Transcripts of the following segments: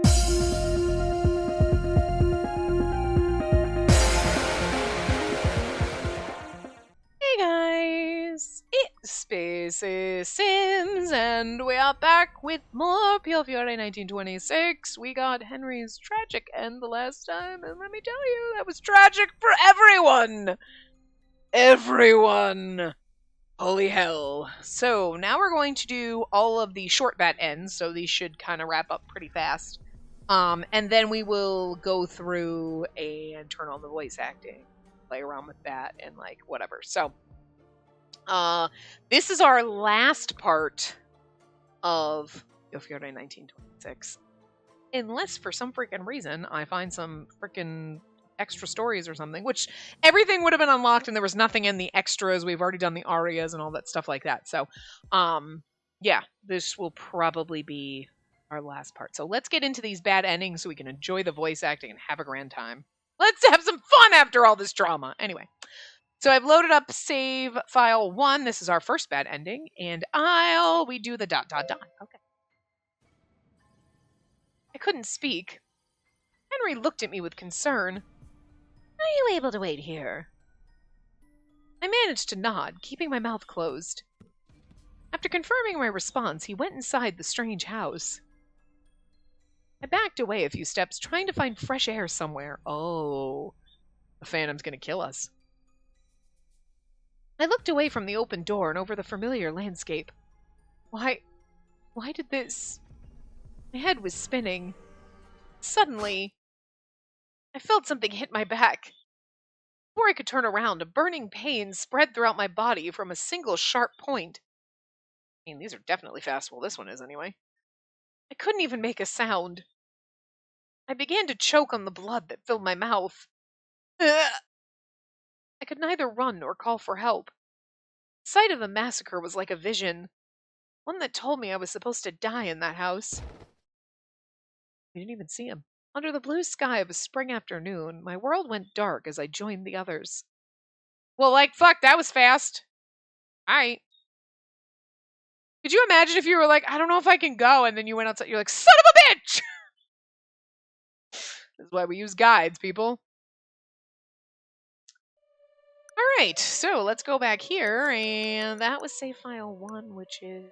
Hey guys, it's Spacey Sims, and we are back with more Piofiore 1926. We got Henry's tragic end the last time, and let me tell you, that was tragic for everyone! Everyone! Holy hell. So, now we're going to do all of the short bat ends, so these should kind of wrap up pretty fast. And then we will go through and turn on the voice acting, play around with that, and like whatever. So, this is our last part of Piofiore 1926. Unless for some freaking reason I find some freaking extra stories or something, which everything would have been unlocked and there was nothing in the extras. We've already done the arias and all that stuff like that. So, yeah, this will probably be our last part. So let's get into these bad endings so we can enjoy the voice acting and have a grand time. Let's have some fun after all this drama. Anyway, so I've loaded up save file 1. This is our first bad ending, and we do the ... Okay. I couldn't speak. Henry looked at me with concern. Are you able to wait here? I managed to nod, keeping my mouth closed. After confirming my response, he went inside the strange house. I backed away a few steps, trying to find fresh air somewhere. Oh, the Phantom's gonna kill us. I looked away from the open door and over the familiar landscape. Why did this... My head was spinning. Suddenly, I felt something hit my back. Before I could turn around, a burning pain spread throughout my body from a single sharp point. I mean, these are definitely fast. Well, this one is anyway. I couldn't even make a sound. I began to choke on the blood that filled my mouth. Ugh. I could neither run nor call for help. The sight of the massacre was like a vision, one that told me I was supposed to die in that house. We didn't even see him. Under the blue sky of a spring afternoon, my world went dark as I joined the others. Well, like, fuck, that was fast. Alright. Could you imagine if you were like, I don't know if I can go, and then you went outside, you're like, son of a bitch! This is why we use guides, people. Alright, so let's go back here, and that was save file 1, which is...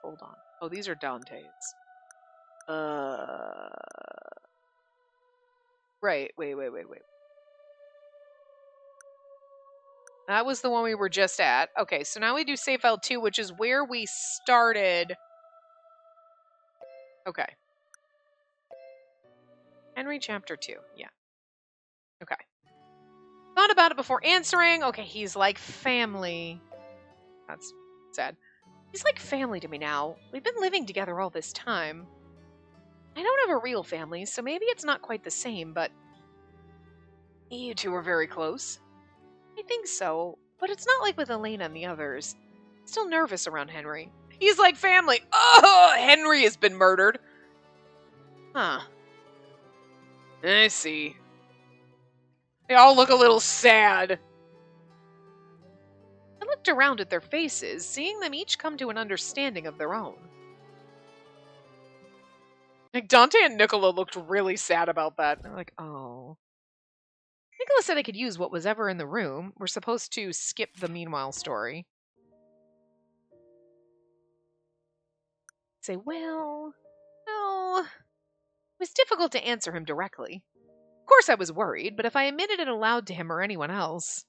Hold on. Oh, these are Dante's. Right, wait. That was the one we were just at. Okay, so now we do save file 2, which is where we started. Okay. Henry chapter 2, yeah. Okay. Thought about it before answering. Okay, he's like family. That's sad. He's like family to me now. We've been living together all this time. I don't have a real family, so maybe it's not quite the same, but... You two are very close. I think so, but it's not like with Elena and the others. Still nervous around Henry. He's like family. Oh, Henry has been murdered. Huh. I see. They all look a little sad. I looked around at their faces, seeing them each come to an understanding of their own. Like, Dante and Nicola looked really sad about that. They're like, oh. Nicola said I could use what was ever in the room. We're supposed to skip the meanwhile story. Say, well, it was difficult to answer him directly. Of course I was worried, but if I admitted it aloud to him or anyone else,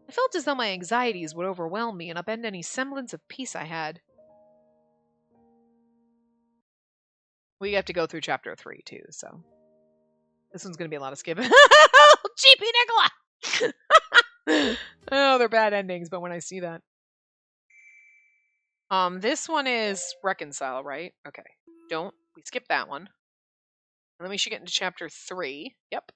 I felt as though my anxieties would overwhelm me and upend any semblance of peace I had. We have to go through chapter 3, too, so... This one's going to be a lot of skipping. Cheapy Nicola! Oh, they're bad endings, but when I see that. This one is reconcile, right? Okay. We skip that one. And then we should get into chapter 3. Yep.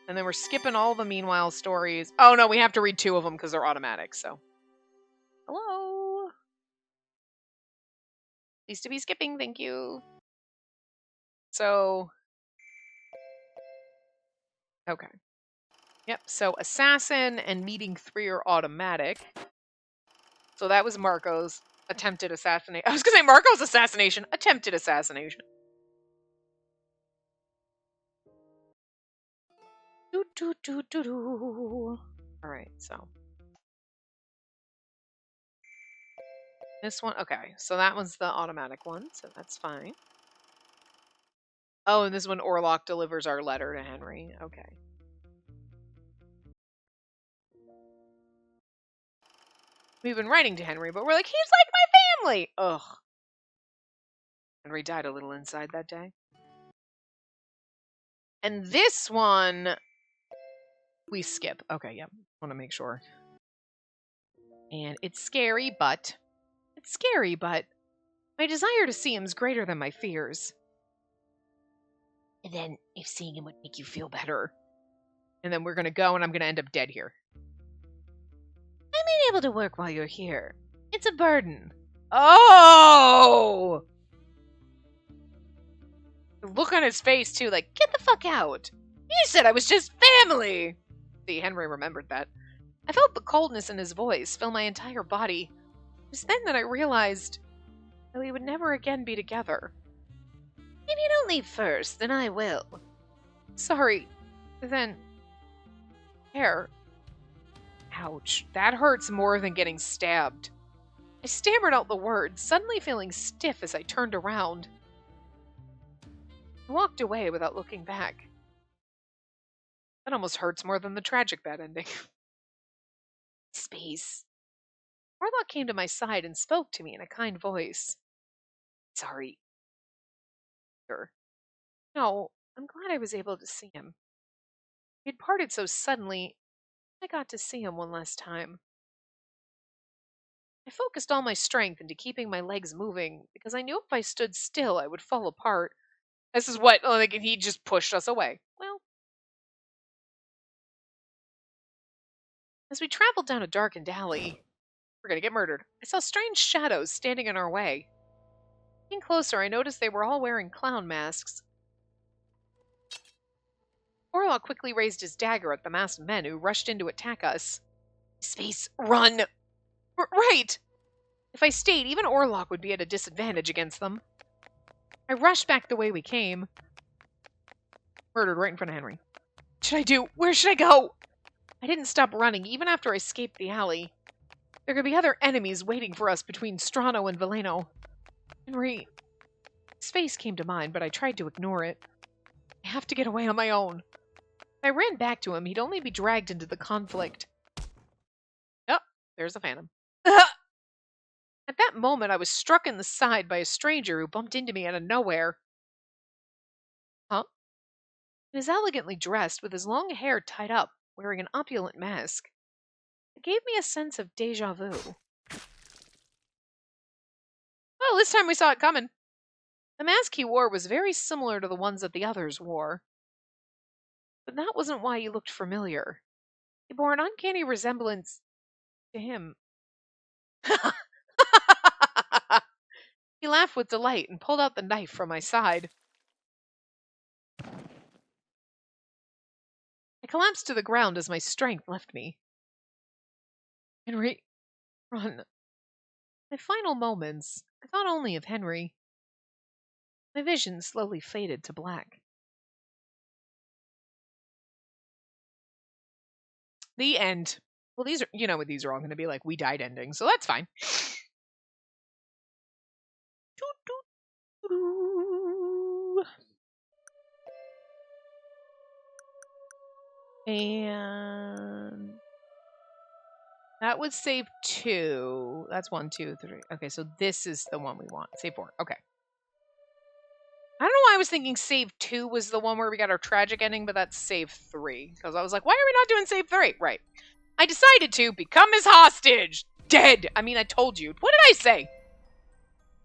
And then we're skipping all the meanwhile stories. Oh, no, we have to read 2 of them because they're automatic, so. Hello? Pleased to be skipping, thank you. So... Okay. Yep, so assassin and meeting 3 are automatic. So that was Marco's attempted assassination. I was going to say Marco's assassination. Attempted assassination. Do, do, do, do, do. Alright, so. This one, okay, so that was the automatic one, so that's fine. Oh, and this one, Orlok delivers our letter to Henry. Okay. We've been writing to Henry, but we're like, he's like my family! Ugh. Henry died a little inside that day. And this one, we skip. Okay, yeah, want to make sure. And it's scary, but my desire to see him's greater than my fears. And then, if seeing him would make you feel better. And then we're gonna go, and I'm gonna end up dead here. I'm unable to work while you're here. It's a burden. Oh! The look on his face, too, like, get the fuck out. You said I was just family! See, Henry remembered that. I felt the coldness in his voice fill my entire body. It was then that I realized that we would never again be together. If you don't leave first, then I will. Sorry. Then... Hair. Ouch. That hurts more than getting stabbed. I stammered out the words, suddenly feeling stiff as I turned around. I walked away without looking back. That almost hurts more than the tragic bad ending. Space. Orlok came to my side and spoke to me in a kind voice. Sorry. Sure. No, I'm glad I was able to see him. We had parted so suddenly, I got to see him one last time. I focused all my strength into keeping my legs moving, because I knew if I stood still, I would fall apart. This is what, like, he just pushed us away. Well, as we traveled down a darkened alley, we're gonna get murdered. I saw strange shadows standing in our way. Looking closer, I noticed they were all wearing clown masks. Orlok quickly raised his dagger at the masked men who rushed in to attack us. Space, run! Right! If I stayed, even Orlok would be at a disadvantage against them. I rushed back the way we came. Murdered right in front of Henry. What should I do? Where should I go? I didn't stop running, even after I escaped the alley. There could be other enemies waiting for us between Strano and Veleno. Henry... His face came to mind, but I tried to ignore it. I have to get away on my own. If I ran back to him, he'd only be dragged into the conflict. Oh, there's the Phantom. At that moment, I was struck in the side by a stranger who bumped into me out of nowhere. Huh? He was elegantly dressed, with his long hair tied up, wearing an opulent mask. It gave me a sense of déjà vu. Well, this time we saw it coming. The mask he wore was very similar to the ones that the others wore. But that wasn't why he looked familiar. He bore an uncanny resemblance to him. He laughed with delight and pulled out the knife from my side. I collapsed to the ground as my strength left me. Henry, run. My final moments, I thought only of Henry. My vision slowly faded to black. The end. Well, these are, you know what these are all going to be like, we died endings, so that's fine. And that was save 2. That's 1, 2, 3. Okay, so this is the one we want. Save 4. Okay. I don't know why I was thinking save 2 was the one where we got our tragic ending, but that's save 3. Because I was like, why are we not doing save 3? Right. I decided to become his hostage. Dead. I mean, I told you. What did I say?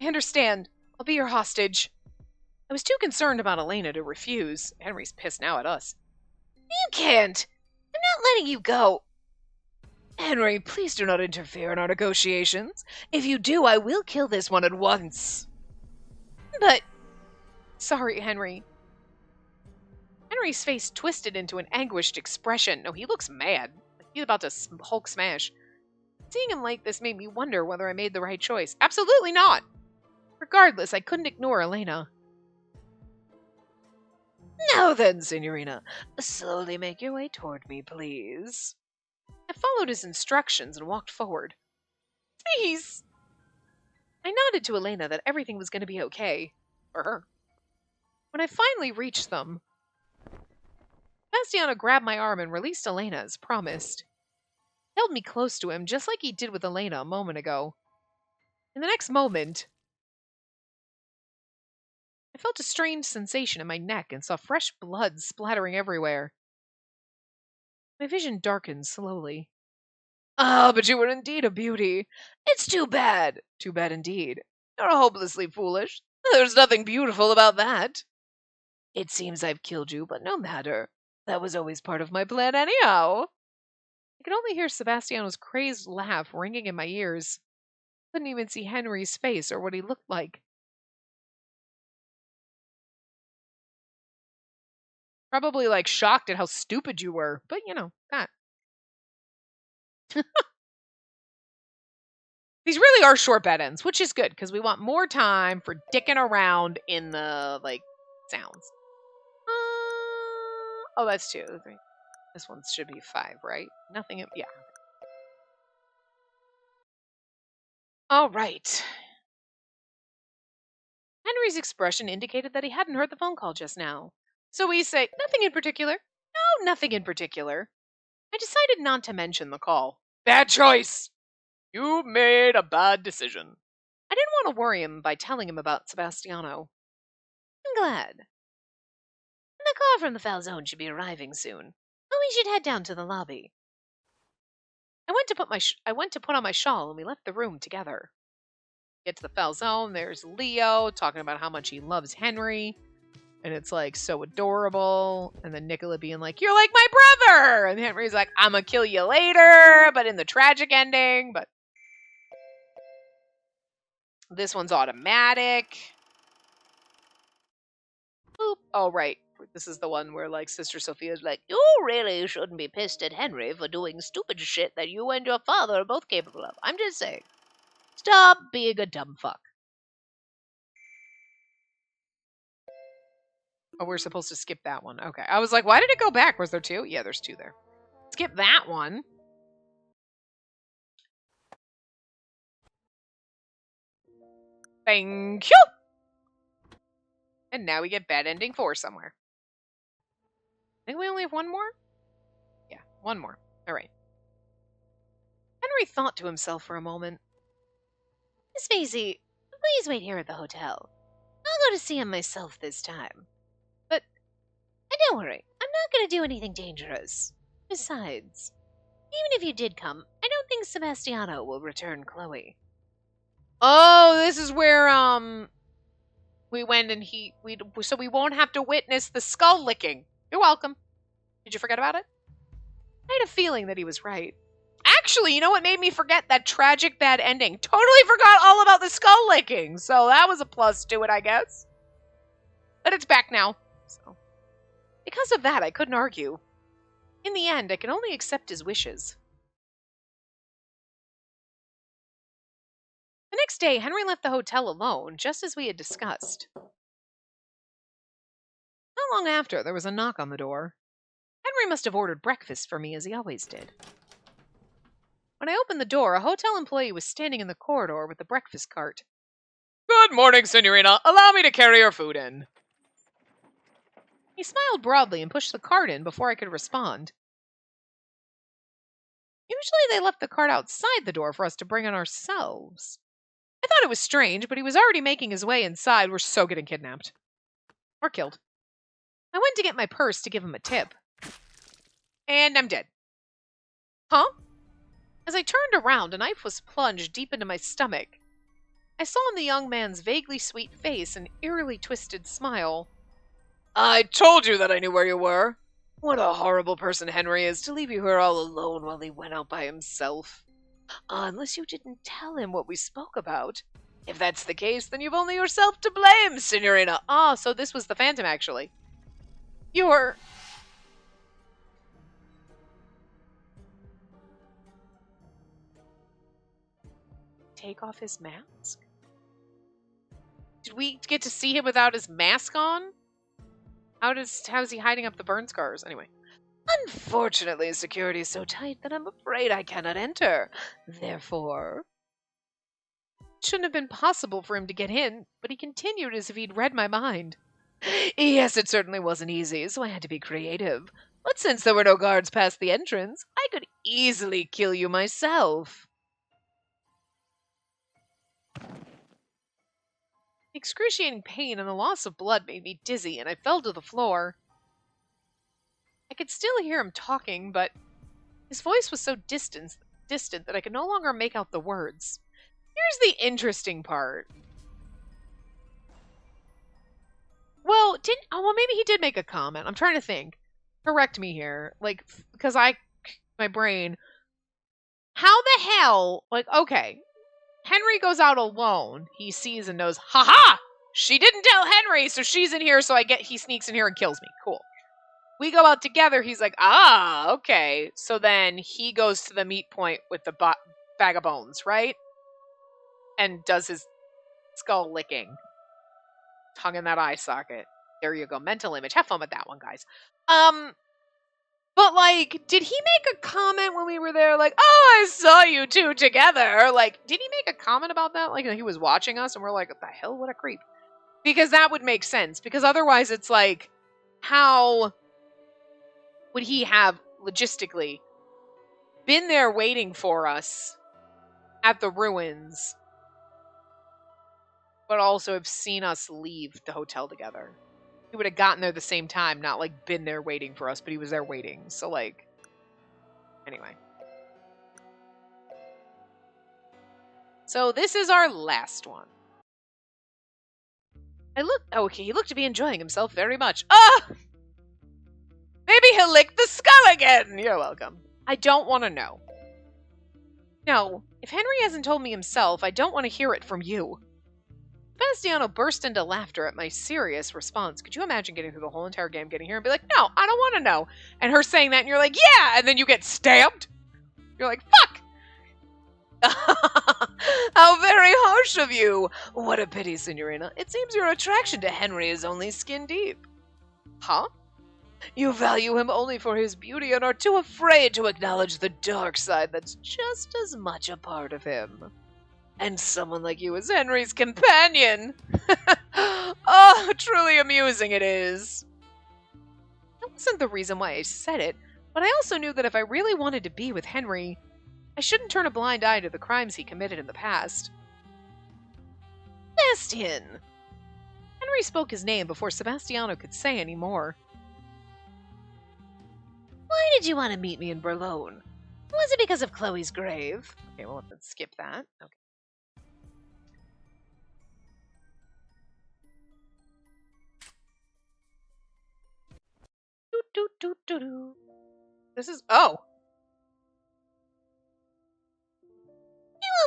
I understand. I'll be your hostage. I was too concerned about Elena to refuse. Henry's pissed now at us. You can't. I'm not letting you go. Henry, please do not interfere in our negotiations. If you do, I will kill this one at once. But... Sorry, Henry. Henry's face twisted into an anguished expression. No, he looks mad. Like he's about to Hulk smash. Seeing him like this made me wonder whether I made the right choice. Absolutely not. Regardless, I couldn't ignore Elena. Now then, Signorina, slowly make your way toward me, please. I followed his instructions and walked forward. Please! I nodded to Elena that everything was going to be okay. For her. When I finally reached them, Sebastiano grabbed my arm and released Elena as promised. He held me close to him, just like he did with Elena a moment ago. In the next moment, I felt a strange sensation in my neck and saw fresh blood splattering everywhere. My vision darkened slowly. Ah, but you were indeed a beauty. It's too bad. Too bad indeed. You're hopelessly foolish. There's nothing beautiful about that. It seems I've killed you, but no matter. That was always part of my plan anyhow. I could only hear Sebastiano's crazed laugh ringing in my ears. Couldn't even see Henry's face or what he looked like. Probably like shocked at how stupid you were, but you know, that. These really are short bed ends, which is good because we want more time for dicking around in the sounds. Oh, that's 2, 3. This one should be 5, right? Nothing. Yeah. All right. Henry's expression indicated that he hadn't heard the phone call just now. So we say, nothing in particular. No, nothing in particular. I decided not to mention the call. Bad choice. You made a bad decision. I didn't want to worry him by telling him about Sebastiano. I'm glad. The call from the Falzone should be arriving soon. Oh, we should head down to the lobby. I went to put on my shawl and we left the room together. Get to the Falzone, there's Leo talking about how much he loves Henry. And it's so adorable. And then Nicola being like, you're like my brother! And Henry's like, I'm gonna kill you later, but in the tragic ending. But this one's automatic. Boop. Oh, right. This is the one where Sister Sophia's like, you really shouldn't be pissed at Henry for doing stupid shit that you and your father are both capable of. I'm just saying. Stop being a dumb fuck. Oh, we're supposed to skip that one. Okay. I was like, why did it go back? Was there 2? Yeah, there's 2 there. Skip that one. Thank you! And now we get bad ending 4 somewhere. I think we only have one more? Yeah, one more. All right. Henry thought to himself for a moment. Miss Spacey, please wait here at the hotel. I'll go to see him myself this time. But don't worry, I'm not going to do anything dangerous. Besides, even if you did come, I don't think Sebastiano will return Chloe. Oh, this is where we went and so we won't have to witness the skull licking. You're welcome. Did you forget about it? I had a feeling that he was right. Actually, you know what made me forget that tragic bad ending? Totally forgot all about the skull licking. So that was a plus to it, I guess. But it's back now. So because of that, I couldn't argue. In the end, I could only accept his wishes. The next day, Henry left the hotel alone, just as we had discussed. Not long after, there was a knock on the door. Henry must have ordered breakfast for me, as he always did. When I opened the door, a hotel employee was standing in the corridor with the breakfast cart. Good morning, Signorina. Allow me to carry your food in. He smiled broadly and pushed the cart in before I could respond. Usually they left the cart outside the door for us to bring in ourselves. I thought it was strange, but he was already making his way inside. We're so getting kidnapped. Or killed. I went to get my purse to give him a tip. And I'm dead. Huh? As I turned around, a knife was plunged deep into my stomach. I saw in the young man's vaguely sweet face an eerily twisted smile. I told you that I knew where you were. What a horrible person Henry is to leave you here all alone while he went out by himself. Unless you didn't tell him what we spoke about. If that's the case, then you've only yourself to blame, Signorina. Ah, so this was the Phantom, actually. You're... Take off his mask? Did we get to see him without his mask on? How's he hiding up the burn scars anyway? Unfortunately, security is so tight that I'm afraid I cannot enter. Therefore, it shouldn't have been possible for him to get in, but he continued as if he'd read my mind. Yes, it certainly wasn't easy, so I had to be creative. But since there were no guards past the entrance, I could easily kill you myself. Excruciating pain and the loss of blood made me dizzy, and I fell to the floor. I could still hear him talking, but his voice was so distant that I could no longer make out the words. Here's the interesting part. Well, maybe he did make a comment. I'm trying to think. Correct me here. Like, because my brain. How the hell, okay. Henry goes out alone. He sees and knows, haha! She didn't tell Henry, so she's in here, so he sneaks in here and kills me. Cool. We go out together, he's like, okay. So then he goes to the meat point with the bag of bones, right? And does his skull licking. Tongue in that eye socket. There you go. Mental image. Have fun with that one, guys. But, did he make a comment when we were there? I saw you two together. Did he make a comment about that? He was watching us and we're like, what the hell? What a creep. Because that would make sense. Because otherwise it's how would he have, logistically, been there waiting for us at the ruins, but also have seen us leave the hotel together? He would have gotten there the same time, not been there waiting for us, but he was there waiting. So anyway. So this is our last one. He looked to be enjoying himself very much. Maybe he'll lick the skull again. You're welcome. I don't want to know. No, if Henry hasn't told me himself, I don't want to hear it from you. Sebastiano burst into laughter at my serious response. Could you imagine getting through the whole entire game, getting here and be like, no, I don't want to know. And her saying that and you're like, yeah, and then you get stabbed. You're like, fuck. How very harsh of you. What a pity, Signorina. It seems your attraction to Henry is only skin deep. Huh? You value him only for his beauty and are too afraid to acknowledge the dark side that's just as much a part of him. And someone like you is Henry's companion. Oh, truly amusing it is. That wasn't the reason why I said it, but I also knew that if I really wanted to be with Henry, I shouldn't turn a blind eye to the crimes he committed in the past. Sebastian! Henry spoke his name before Sebastiano could say any more. Why did you want to meet me in Berlone? Was it because of Chloe's grave? Okay, well, let's skip that. Okay. This is... Oh!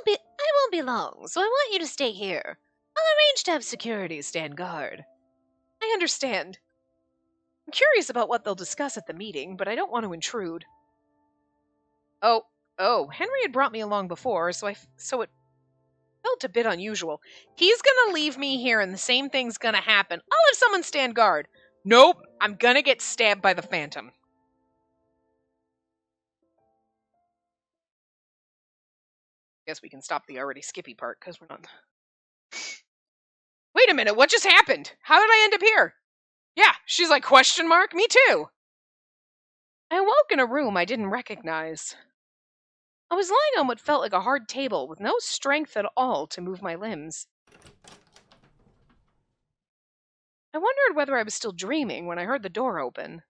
I won't be long, so I want you to stay here. I'll arrange to have security stand guard. I understand. I'm curious about what they'll discuss at the meeting, but I don't want to intrude. Oh, Henry had brought me along before, so it felt a bit unusual. He's gonna leave me here and the same thing's gonna happen. I'll have someone stand guard. Nope, I'm gonna get stabbed by the Phantom. Guess we can stop the already skippy part, because we're not... Wait a minute, what just happened? How did I end up here? Yeah, she's like, question mark? Me too. I awoke in a room I didn't recognize. I was lying on what felt like a hard table with no strength at all to move my limbs. I wondered whether I was still dreaming when I heard the door open.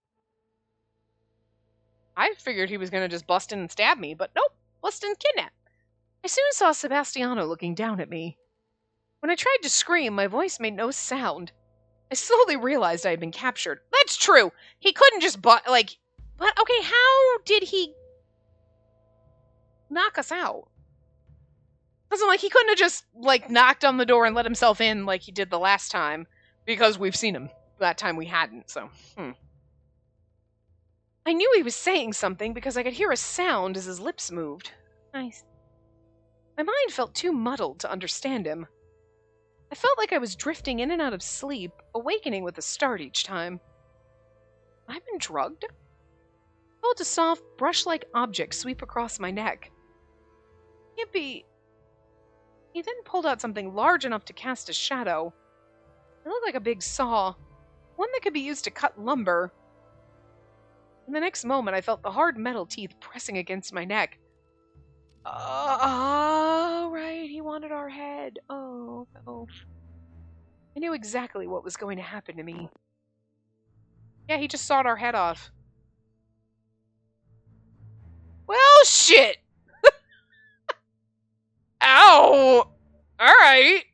I figured he was going to just bust in and stab me, but nope, bust in and kidnap. I soon saw Sebastiano looking down at me. When I tried to scream, my voice made no sound. I slowly realized I had been captured. That's true! He couldn't just but okay, how did he knock us out? Wasn't he couldn't have just, knocked on the door and let himself in like he did the last time, because we've seen him. That time we hadn't, so, I knew he was saying something because I could hear a sound as his lips moved. My mind felt too muddled to understand him. I felt like I was drifting in and out of sleep, awakening with a start each time. I've been drugged? I felt a soft, brush-like object sweep across my neck. Can't be... He then pulled out something large enough to cast a shadow. It looked like a big saw, one that could be used to cut lumber. In the next moment, I felt the hard metal teeth pressing against my neck. Oh, right, he wanted our head. Oh. I knew exactly what was going to happen to me. Yeah, he just sawed our head off. Well, shit! Ow! Alright.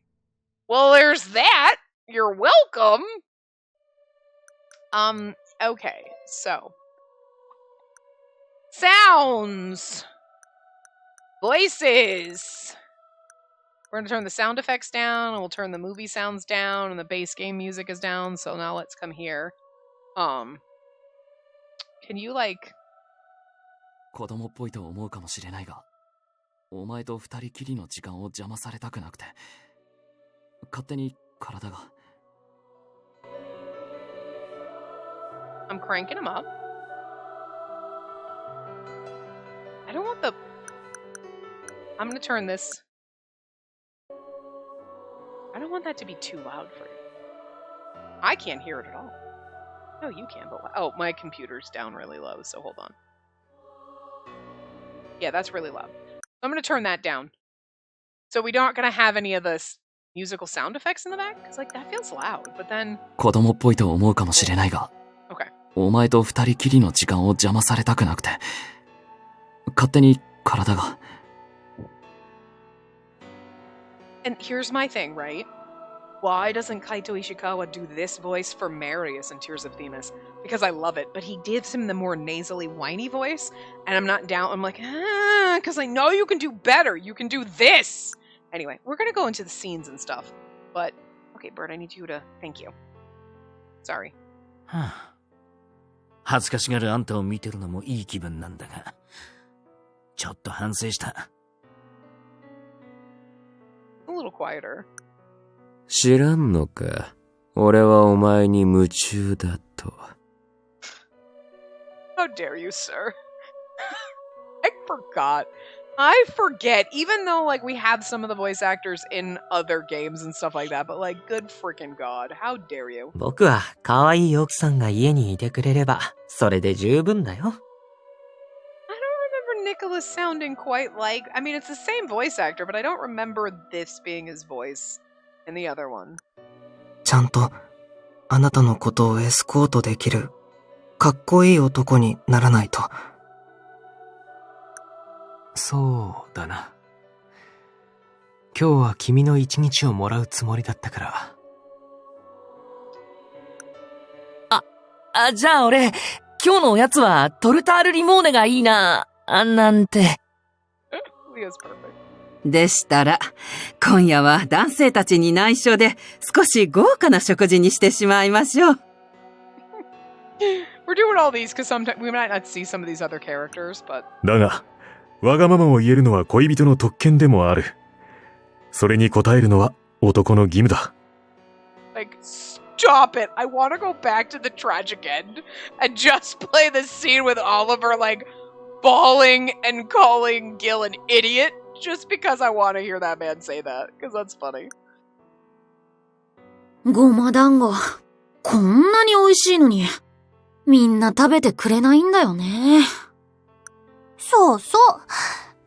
Well, there's that. You're welcome. Okay, so. Sounds. Voices. We're going to turn the sound effects down, and we'll turn the movie sounds down, and the base game music is down, so now let's come here. Can you, like... 子供っぽいと思うかもしれないが、お前と二人きりの時間を邪魔されたくなくて、勝手に体が。I'm cranking him up. I don't want the... I'm gonna turn this. I don't want that to be too loud for you. I can't hear it at all. No, you can, but... Oh, my computer's down really low, so hold on. Yeah, that's really loud. I'm going to turn that down. So we aren't going to have any of the musical sound effects in the back? Because, like, that feels loud, but then... 子供っぽいと思うかもしれないが、Okay. お前と二人きりの時間を邪魔されたくなくて、勝手に体が。And here's my thing, right? Why doesn't Kaito Ishikawa do this voice for Marius in Tears of Themis? Because I love it, but he gives him the more nasally, whiny voice, and I'm not down. I'm like, because I know you can do better. You can do this. Anyway, we're going to go into the scenes and stuff. But, okay, Bert, I need you to... Thank you. Sorry. 恥ずかしがるあんたを見てるのもいい気分なんだが、ちょっと反省した。A little quieter. 知らんのか。俺はお前に夢中だと。How dare you, sir? I forgot. I forget, even though, like, we have some of the voice actors in other games and stuff like that, but, like, good freaking god. How dare you? 僕は可愛い奥さんが家にいてくれれば、それで十分だよ。I don't remember Nicholas sounding quite like... I mean, it's the same voice actor, but I don't remember this being his voice in the other one. ちゃんと、あなたのことをエスコートできる、かっこいい男にならないと。そうだな。今日は君の一日をもらうつもりだったから。じゃあ俺、今日のおやつはトルタールリモーネがいいな、なんて。Leo's perfect. でしたら、今夜は男性たちに内緒で少し豪華な食事にしてしまいましょう。We're doing all these because sometimes we might not see some of these other characters, but... だが、わがままを言えるのは恋人の特権でもある。それに応えるのは男の義務だ。Like, stop it! I want to go back to the tragic end and just play this scene with Oliver, like, bawling and calling Gil an idiot just because I want to hear that man say that, because that's funny. ごま団子、こんなに美味しいのに、みんな食べてくれないんだよね。そうそう。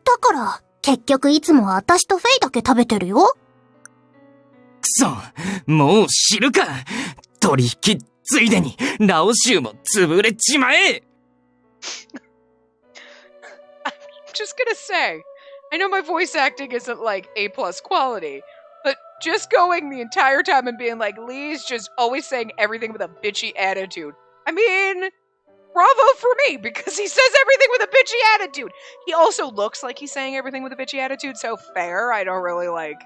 だから、結局いつも私とフェイだけ食べてるよ。くそ、もう知るか。取引ついでに、ラオ州も潰れちまえ。I'm just gonna say, I know my voice acting isn't like A+ quality, but just going the entire time and being like, Lee's just always saying everything with a bitchy attitude. I mean, bravo for me, because he says everything with a bitchy attitude. He also looks like he's saying everything with a bitchy attitude, so fair, I don't really like.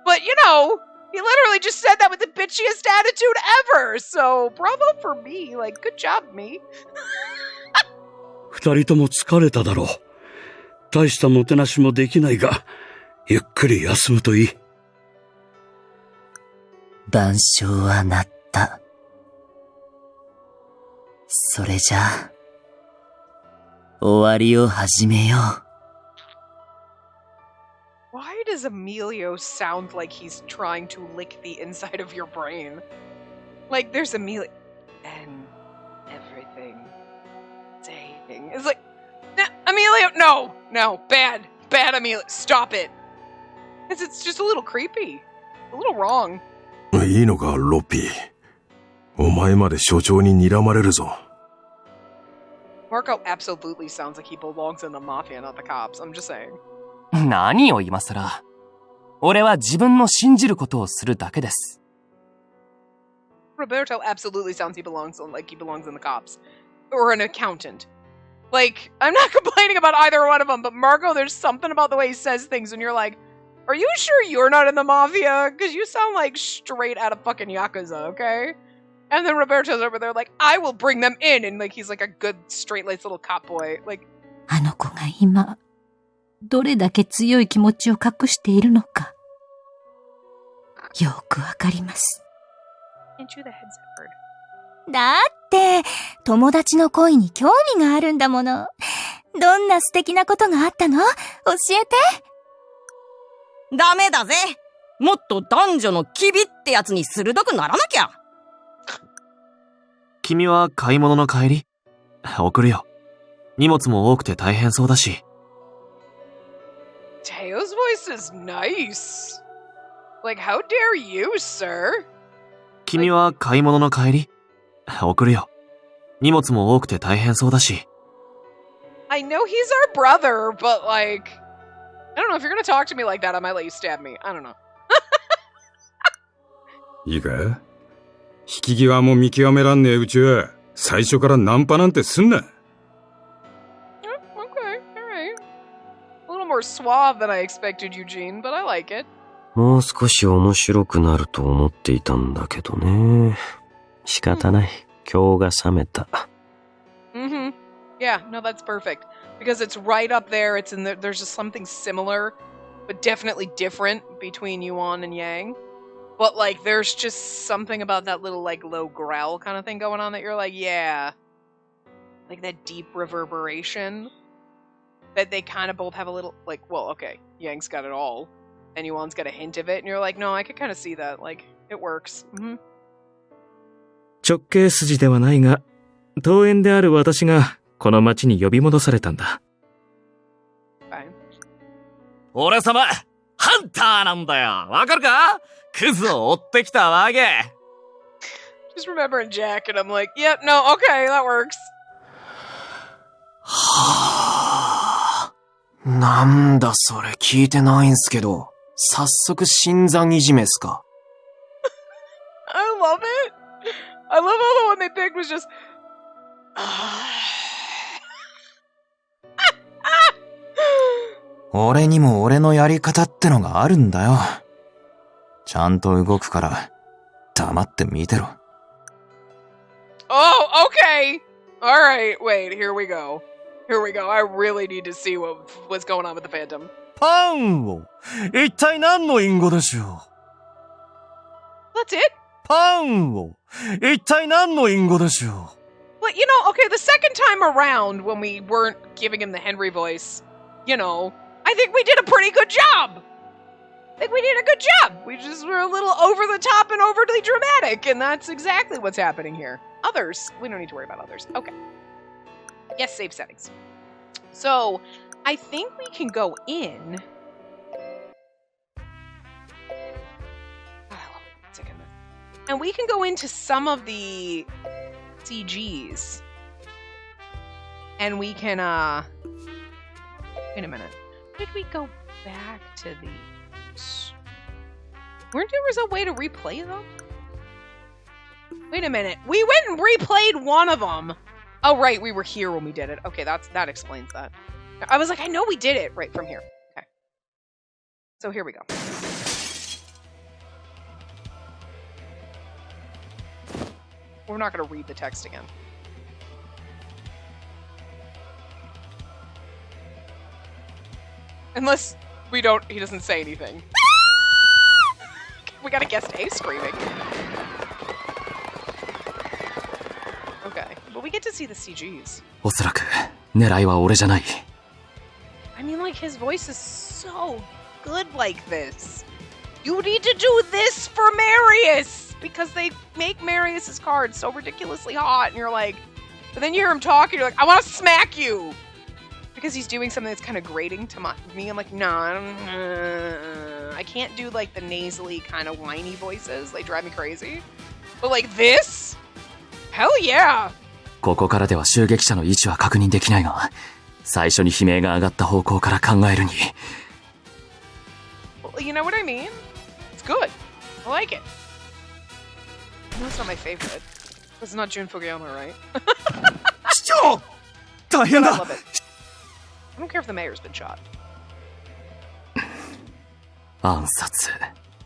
But, you know, he literally just said that with the bitchiest attitude ever, so bravo for me, like, good job, me. 二人とも疲れただろう。大したもてなしもできないが、ゆっくり休むといい。晩鐘は鳴った。それじゃあ、終わりを始めよう。Why does Emilio sound like he's trying to lick the inside of your brain? Like, there's Emilio. And everything. Saying. It's like, Emilio, no, bad, Emilio, stop it. It's just a little creepy. A little wrong. いいのか、ロッピー。お前まで所長に睨まれるぞ。Marco absolutely sounds like he belongs in the mafia, not the cops. I'm just saying. 何を今更。俺は自分の信じることをするだけです。Roberto absolutely sounds like he belongs in the cops. Or an accountant. Like, I'm not complaining about either one of them, but Marco, there's something about the way he says things and you're like, are you sure you're not in the mafia? Because you sound like straight out of fucking Yakuza, okay? And then Roberto's over there like, I will bring them in. And like, he's like a good straight-laced little cop boy. Like, あの子が今、どれだけ強い気持ちを隠しているのか、よくわかります。can't chew the headset bird. だって、友達の恋に興味があるんだもの。どんな素敵なことがあったの？教えて。ダメだぜ。もっと男女の機微ってやつに鋭くならなきゃ。君は買い物の帰り？送るよ。荷物も多くて大変そうだし。Teo's voice is nice. Like, how dare you, sir? 君は買い物の帰り？送るよ。荷物も多くて大変そうだし。I know he's our brother, but like, I don't know, if you're gonna talk to me like that, I might let you stab me. I don't know. いいか？引き際も見極めらんねえうちは、最初からナンパなんてすんな。Okay, alright. A little more suave than I expected, Eugene, but I like it. もう少し面白くなると思っていたんだけどね。仕方ない。今日が冷めた。Mm-hmm. Yeah, no, that's perfect. Because it's right up there, it's in the, there's just something similar, but definitely different between Yuan and Yang. But like, there's just something about that little like low growl kind of thing going on that you're like, yeah. Like that deep reverberation. That they kind of both have a little, like, well, okay, Yang's got it all. And Yuan's got a hint of it, and you're like, no, I could kind of see that. Like, it works. Mm-hmm. 直系筋ではないが、遠縁である私がこの町に呼び戻されたんだ。俺様、ハンターなんだよ。わかるか？クズを追ってきたわけ。Just remembering Jack, and I'm like, yeah, no, okay, that works. はぁ。なんだそれ聞いてないんすけど、早速新参いじめっすか。I love it. I love how the one they picked was just... 俺にも俺のやり方ってのがあるんだよ。ちゃんと動くから、黙って見てろ。Oh, okay. Alright, wait, here we go. Here we go. I really need to see what's going on with the Phantom. パンを一体何の隠語でしょう？ That's it? パンを一体何の隠語でしょう？ Well, you know, okay, the second time around when we weren't giving him the Henry voice, you know, I think we did a pretty good job. I think we did a good job. We just were a little over the top and overly dramatic, and that's exactly what's happening here. Others, we don't need to worry about others. Okay. Yes, save settings. So, I think we can go in. And we can go into some of the CGs. And we can, wait a minute. Did we go back to these? Weren't there a way to replay them? Wait a minute. We went and replayed one of them. Oh, right. We were here when we did it. Okay, that explains that. I was like, I know we did it right from here. Okay. So here we go. We're not going to read the text again. Unless he doesn't say anything. We got a guest A screaming. Okay. but we get to see the CGs. おそらく狙いは俺じゃない。 I mean, like, his voice is so good like this. You need to do this for Marius! Because they make Marius's cards so ridiculously hot, and you're like... But then you hear him talk, and you're like, I want to smack you! Because he's doing something that's kind of grating to me. I'm like, nah, I can't do, like, the nasally kind of whiny voices. They drive me crazy. But, like, this? Hell yeah! ここからでは襲撃者の位置は確認できないが、最初に悲鳴が上がった方向から考えるに。Well, you know what I mean? It's good. I like it. No, it's not my favorite. It's not Jun Fugiyama, right? 市長！大変 I だ love it. I don't care if the mayor's been shot. 暗殺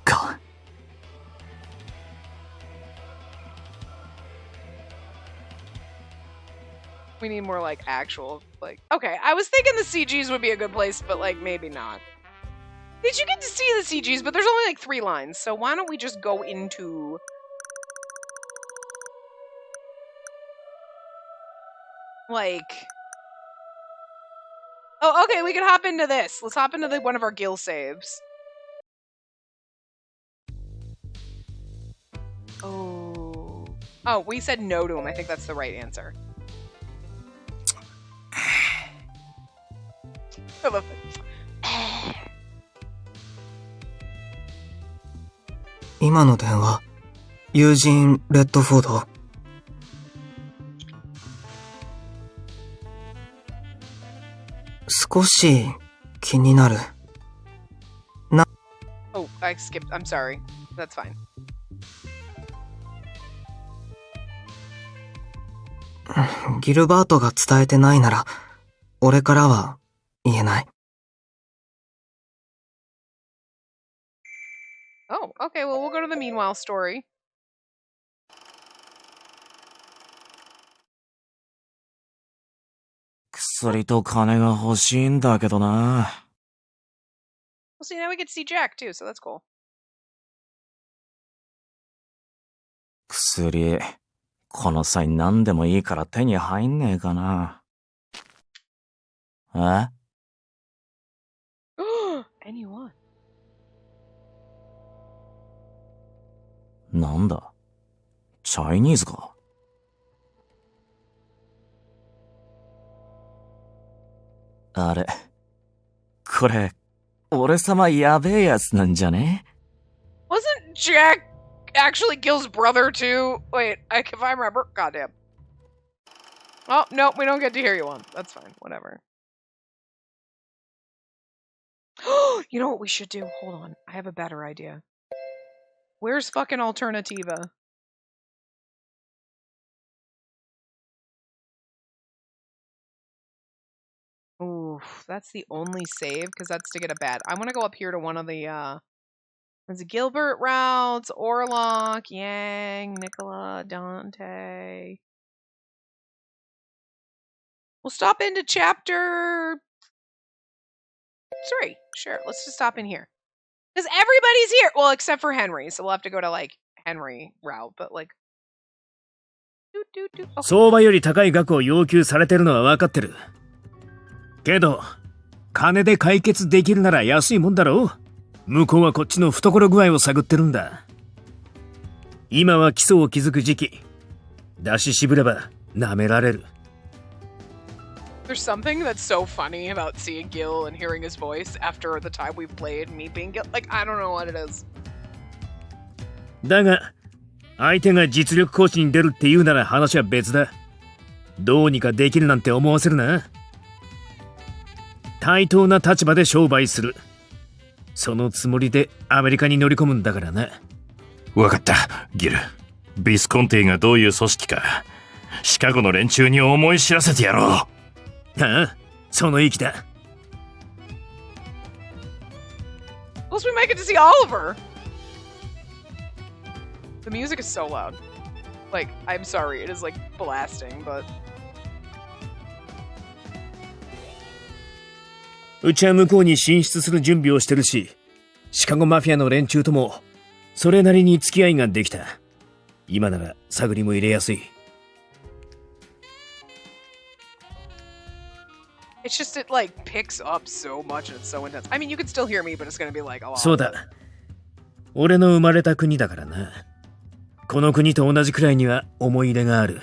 か。We need more, like, actual, like... Okay, I was thinking the CGs would be a good place, but, like, maybe not. Did you get to see the CGs? But there's only, like, 3 lines, so why don't we just go into... Like... Oh, okay, we can hop into this. Let's hop into one of our guild saves. Oh... Oh, we said no to him. I think that's the right answer. I love it. 今の電話、友人レッドフォード。少し気になる。Oh, I skipped. I'm sorry. That's fine. ギルバートが伝えてないなら、俺からは言えない。Oh, okay, well, we'll go to the meanwhile story. 薬と金が欲しいんだけどな。Well, see, now we get to see Jack, too, so that's cool. 薬、この際何でもいいから手に入んねえかな。え？ Anyone. なんだ？チャイニーズか？あれ、これ、俺様やべえやつなんじゃね？ Wasn't Jack actually Gil's brother, too? Wait, if I remember. Goddamn. Oh, no, we don't get to hear you on. That's fine, whatever. You know what we should do? Hold on, I have a better idea. Where's fucking Alternativa? Ooh, that's the only save, because that's to get a bat. I want to go up here to one of the, there's a Gilbert routes, Orlok, Yang, Nicola, Dante. We'll stop into chapter 3. Sure, let's just stop in here. Because everybody's here! Well, except for Henry, so we'll have to go to, like, Henry route, but, like... Okay. 相場より高い額を要求されてるのは分かってる。けど、金で解決できるなら安いもんだろう。向こうはこっちの懐具合を探ってるんだ。今は基礎を築く時期。出し渋れば舐められる。There's something that's so funny about seeing Gil and hearing his voice after the time we've played me being Gil. Like, I don't know what it is. だが、相手が実力行使に出るって言うなら話は別だ。どうにかできるなんて思わせるな。対等な立場で商売する。そのつもりでアメリカに乗り込むんだからな。わかった、ギル。ビスコンティがどういう組織か、シカゴの連中に思い知らせてやろう。ああ、その意気だ。Plus, we might get to see Oliver. The music is so loud. Like, I'm sorry, it is like blasting, but. うちは向こうに進出する準備をしてるし、シカゴマフィアの連中ともそれなりに付き合いができた。今なら探りも入れやすい。It's just it like picks up so much and it's so intense. I mean, you can still hear me, but it's gonna be like a lot. そうだ。俺の生まれた国だからな。この国と同じくらいには思い入れがある。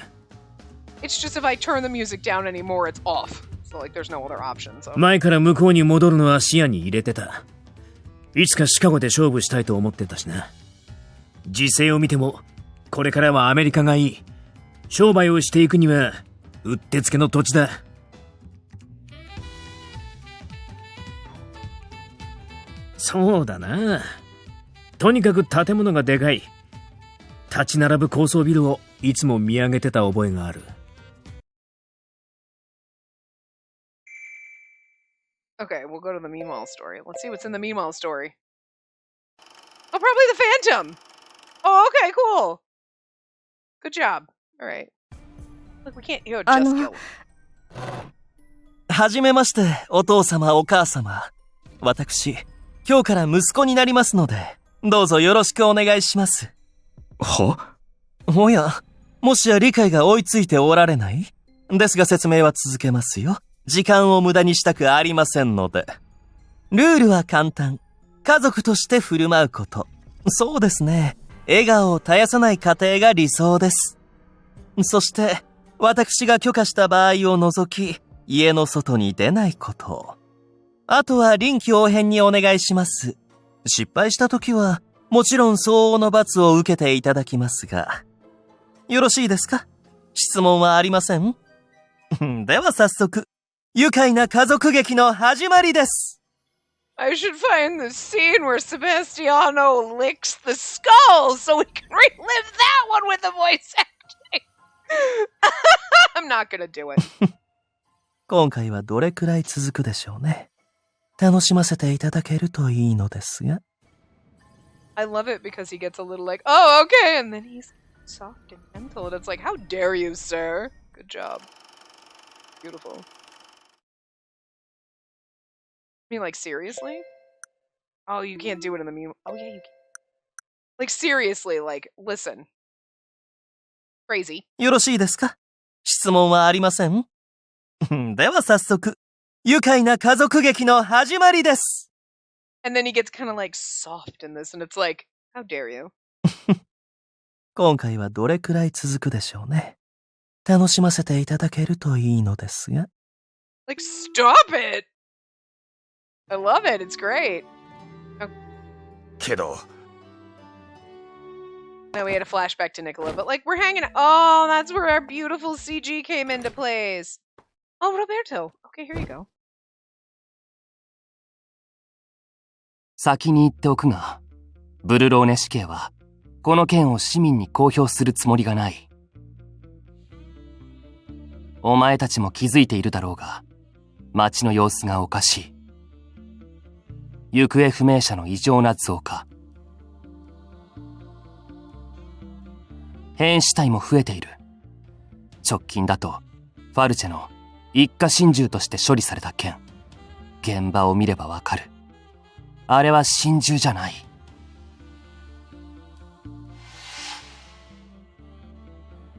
It's just if I turn the music down anymore, it's off. So like there's no other option. So. 前から向こうに戻るのは視野に入れてた。いつかシカゴで勝負したいと思ってたしな。時勢を見ても、これからはアメリカがいい。商売をしていくには、うってつけの土地だ。そうだな。とにかく建物がでかい。立ち並ぶ高層ビルをいつも見上げてた覚えがある。Okay, we'll go to the meanwhile story. Let's see what's in the meanwhile story. Oh, probably the Phantom! Oh, okay, cool! Good job. Alright. Look, we can't, just kill. はじめまして、お父様、お母様。私、今日から息子になりますので、どうぞよろしくお願いします。は？おや、もしや理解が追いついておられない？ですが説明は続けますよ。時間を無駄にしたくありませんので。ルールは簡単。家族として振る舞うこと。そうですね。笑顔を絶やさない家庭が理想です。そして、私が許可した場合を除き、家の外に出ないこと。あとは臨機応変にお願いします。失敗した時は、もちろん相応の罰を受けていただきますが。よろしいですか？質問はありません？では早速、愉快な家族劇の始まりです。I should find the scene where Sebastiano licks the skull so we can relive that one with the voice acting. I'm not gonna do it. 今回はどれくらい続くでしょうね。楽しませていただけるといいのですが。I love it because he gets a little like, oh, okay, and then he's soft and gentle, and it's like, how dare you, sir? Good job. Beautiful. I mean, like, seriously? Oh, you can't do it in the meme. Oh, yeah, you can. Like, seriously, like, listen. Crazy. よろしいですか？質問はありません？では早速、愉快な家族劇の始まりです。And then he gets kind of like soft in this, and it's like, how dare you? 今回はどれくらい続くでしょうね。楽しませていただけるといいのですが。Like, stop it! I love it, it's great. Oh. けど。Now we had a flashback to Nicola, but like, we're hanging out. Oh, that's where our beautiful CG came into place. Oh, Roberto. Okay, here you go. 先に言っておくが、ブルローネ死刑は、この件を市民に公表するつもりがない。お前たちも気づいているだろうが、街の様子がおかしい。行方不明者の異常な増加。変死体も増えている。直近だと、ファルチェの一家心中として処理された件。現場を見ればわかる。あれは心中じゃない。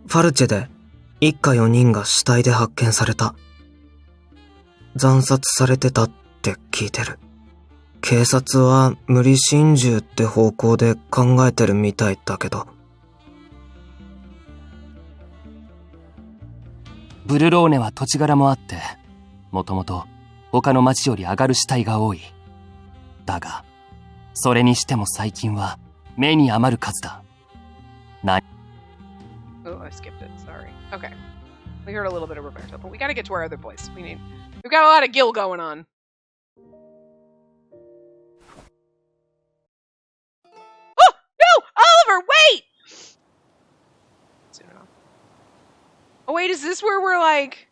ファルチェで一家4人が死体で発見された。惨殺されてたって聞いてる。警察は無理心中って方向で考えてるみたいだけど。ブルローネは土地柄もあって、もともと他の町より上がる死体が多い。だが、それにしても最近は目に余る数だ。Oh, I skipped it. Sorry. Okay. We heard a little bit of Roberto, but we gotta get to our other voice. We've got a lot of Gil going on. Oh, no! Oliver, wait! Oh, wait, is this where we're like...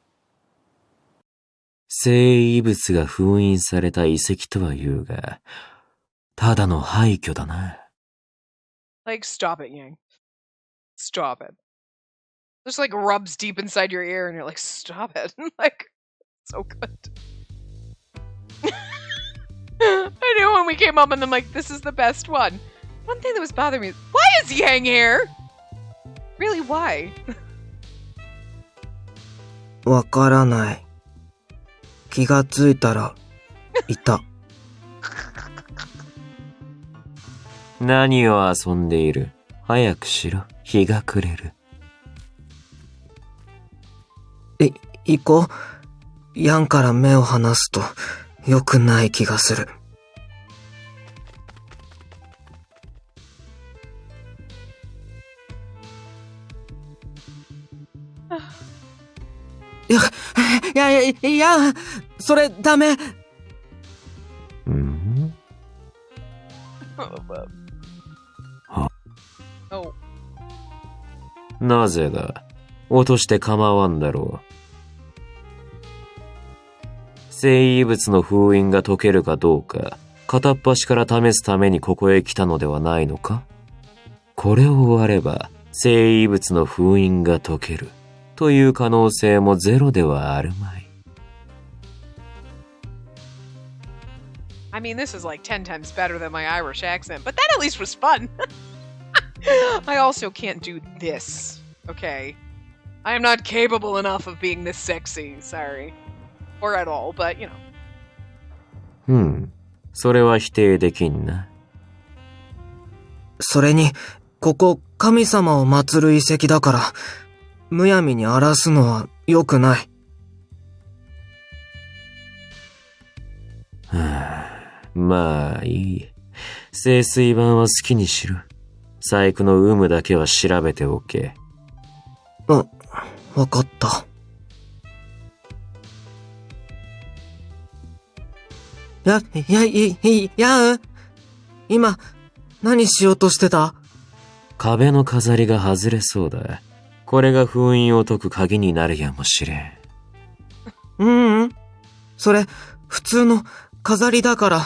生遺物が封印された遺跡とは言うが、ただの廃墟だな。Like, stop it, Yang. Stop it. Just like rubs deep inside your ear and you're like, stop it. Like, so good. I knew when we came up and I'm like, this is the best one. One thing that was bothering me is, why is Yang here? Really, why? わからない。気がついたら、いた。何を遊んでいる？早くしろ。日が暮れる。行こう。ヤンから目を離すと良くない気がする。いや、それダメ。なぜだ？落として構わんだろう。生異物の封印が解けるかどうか、片っ端から試すためにここへ来たのではないのか？これを割れば、生異物の封印が解ける、という可能性もゼロではあるまい。I mean, this is like 10 times better than my Irish accent, but that at least was fun. I also can't do this, okay? I am not capable enough of being this sexy, sorry. Or at all, but, you know. それは否定できんな。それに、ここ神様を祀る遺跡だから、むやみに荒らすのは良くない。まあいい。聖水版は好きにしろ。細工の有無だけは調べておけ。わかった。やう今、何しようとしてた？壁の飾りが外れそうだ。これが封印を解く鍵になるやもしれん。それ、普通の飾りだから、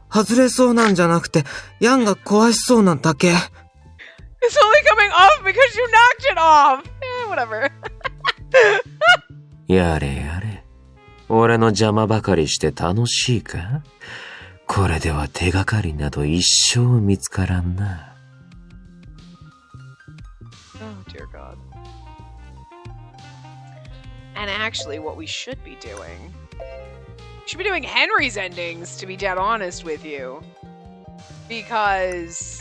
外れそうなんじゃなくて、ヤンが壊しそうなだけ。It's only coming off because you knocked it off! Whatever. やれやれ。俺の邪魔ばかりして楽しいか？これでは手がかりなど一生見つからんな。Oh, dear God. And actually, what we should be doing... We should be doing Henry's endings, to be dead honest with you. Because...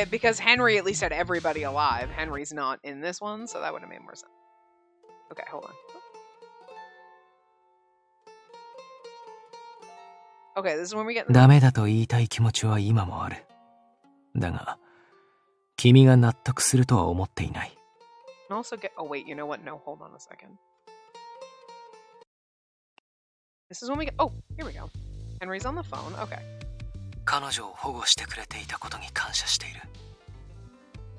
because Henry at least had everybody alive. Henry's not in this one, so that would have made more sense. Okay, hold on. Okay, this is when we get... ダメだと言いたい気持ちは今もある。だが、君が納得するとは思っていない。And also get... Oh, wait, you know what? No, hold on a second. This is when we get... Oh, here we go. Henry's on the phone. Okay. 彼女を保護してくれていたことに感謝している。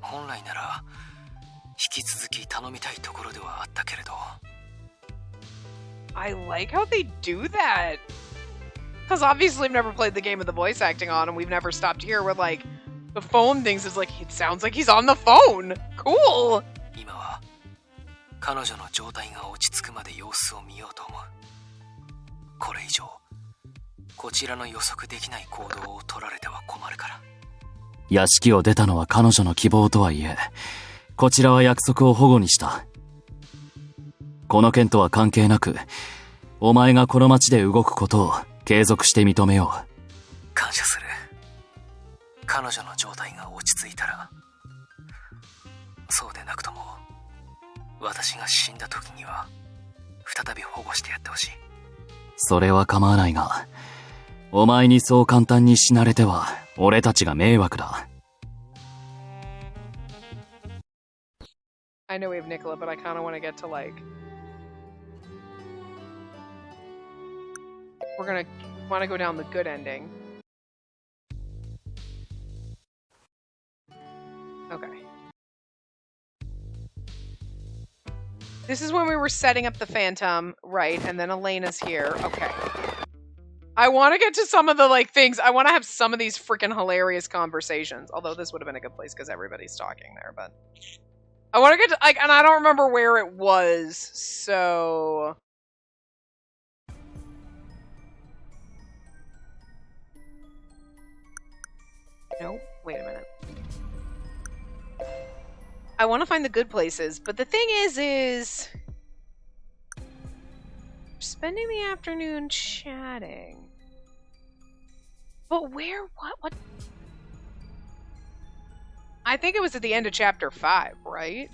本来なら引き続き頼みたいところではあったけれど。I like how they do that. Because obviously I've never played the game with the voice acting on, and we've never stopped here with like the phone things. Is like it sounds like he's on the phone. Cool. 今は彼女の状態が落ち着くまで様子を見ようと思う。これ以上。こちらの予測できない行動を取られては困るから。屋敷を出たのは彼女の希望とはいえ、こちらは約束を反故にした。この件とは関係なく、お前がこの町で動くことを継続して認めよう。感謝する。彼女の状態が落ち着いたら、そうでなくとも、私が死んだ時には、再び保護してやってほしい。それは構わないが、お前にそう簡単に死なれては、俺たちが迷惑だ。I know we have Nicola, but I kind of want to get to like... We're gonna want to go down the good ending. Okay. This is when we were setting up the Phantom, right? And then Elena's here. Okay. I want to get to some of the, like, things. I want to have some of these freaking hilarious conversations. Although this would have been a good place because everybody's talking there, but... I want to get to, like, and I don't remember where it was, so... No, wait a minute. I want to find the good places, but the thing is spending the afternoon chatting. But where? What? I think it was at the end of chapter 5, right?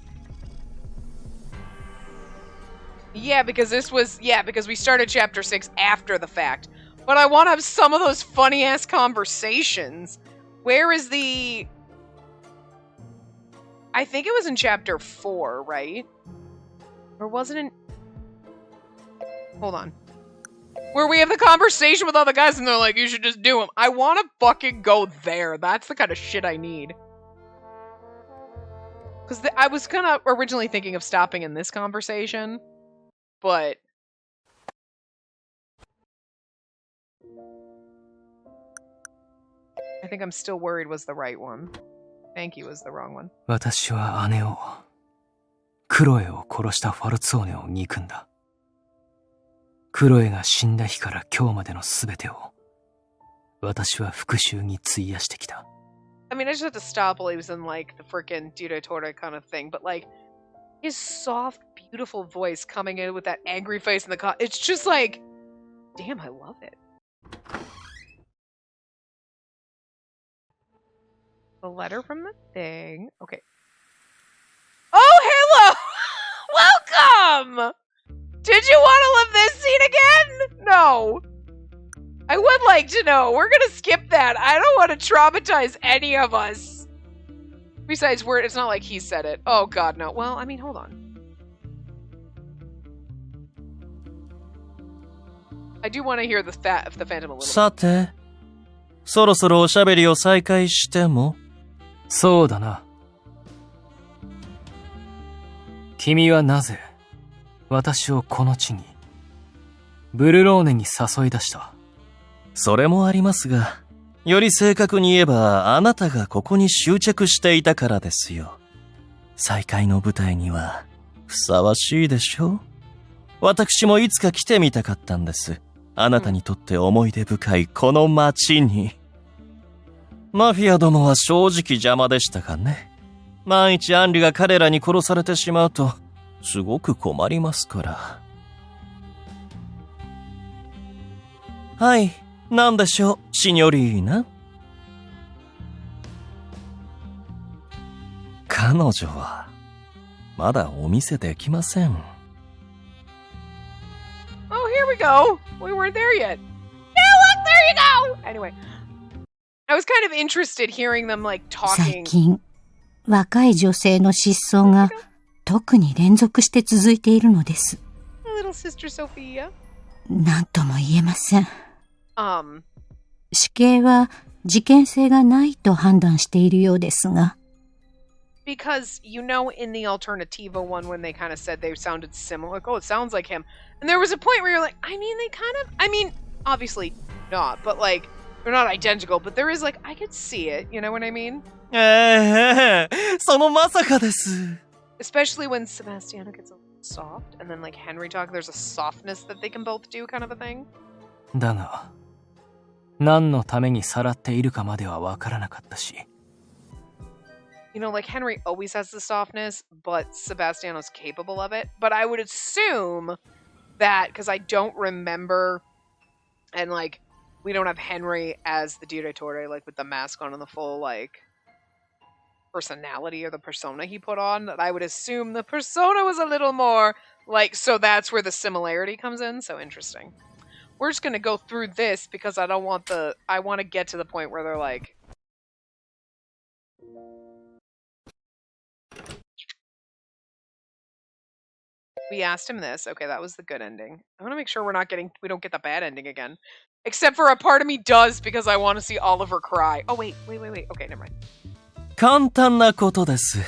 Yeah, because because we started chapter 6 after the fact. But I want to have some of those funny-ass conversations. Where is the... I think it was in chapter 4, right? Or was it in... Hold on. Where we have the conversation with all the guys and they're like, you should just do them. I want to fucking go there. That's the kind of shit I need. Because I was kind of originally thinking of stopping in this conversation. But... I think I'm still worried was the right one. Thank you was the wrong one. 私は姉を、クロエを殺したファルツォーネを憎んだ。クロエが死んだ日から今日までのすべてを、私は復讐に費やしてきた。I mean, I just had to stop while he was in, like, the frickin' Direttore kind of thing, but, like, his soft, beautiful voice coming in with that angry face in the it's just like, damn, I love it. The letter from the thing. Okay. Oh, hello! Welcome! Did you want to live this scene again? No. I would like to know. We're gonna skip that. I don't want to traumatize any of us. Besides, it's not like he said it. Oh god, no. Well, I mean, hold on. I do want to hear the Phantom a little. さて、そろそろおしゃべりを再開しても。そうだな。君はなぜ、私をこの地に、ブルローネに誘い出した。それもありますが、より正確に言えば、あなたがここに執着していたからですよ。再会の舞台には、ふさわしいでしょう。私もいつか来てみたかったんです。あなたにとって思い出深いこの街に。マフィアどもは正直邪魔でしたかね。万一アンリが彼らに殺されてしまうと、すごく困りますから。はい、なんでしょう、シニョリーナ。彼女は、まだお見せできません。Oh, here we go! We weren't there yet. Yeah, look, there you go! Anyway. I was kind of interested hearing them, like, talking. 最近、若い女性の失踪が特に連続して続いているのです。Little sister Sophia. なんとも言えません。死刑は事件性がないと判断しているようですが。Because, you know, in the Alternativo one, when they kind of said they sounded similar, like, oh, it sounds like him. And there was a point where you're like, I mean, obviously not, but, like, they're not identical, but there is, like, I could see it, you know what I mean? そのまさかです。 Especially when Sebastiano gets a little soft, and then, like, Henry talk, there's a softness that they can both do kind of a thing. だが、何のためにさらっているかまではわからなかったし。You know, like, Henry always has the softness, but Sebastiano's capable of it. But I would assume that, because I don't remember, and, like, we don't have Henry as the Direttore, like, with the mask on and the full, like, personality or the persona he put on. That I would assume the persona was a little more, like, so that's where the similarity comes in. So interesting. We're just gonna go through this because I don't want I want to get to the point where they're like... We asked him this. Okay, that was the good ending. I want to make sure we don't get the bad ending again. Except for a part of me does because I want to see Oliver cry. Oh, wait. Okay, never mind. 簡単なことです。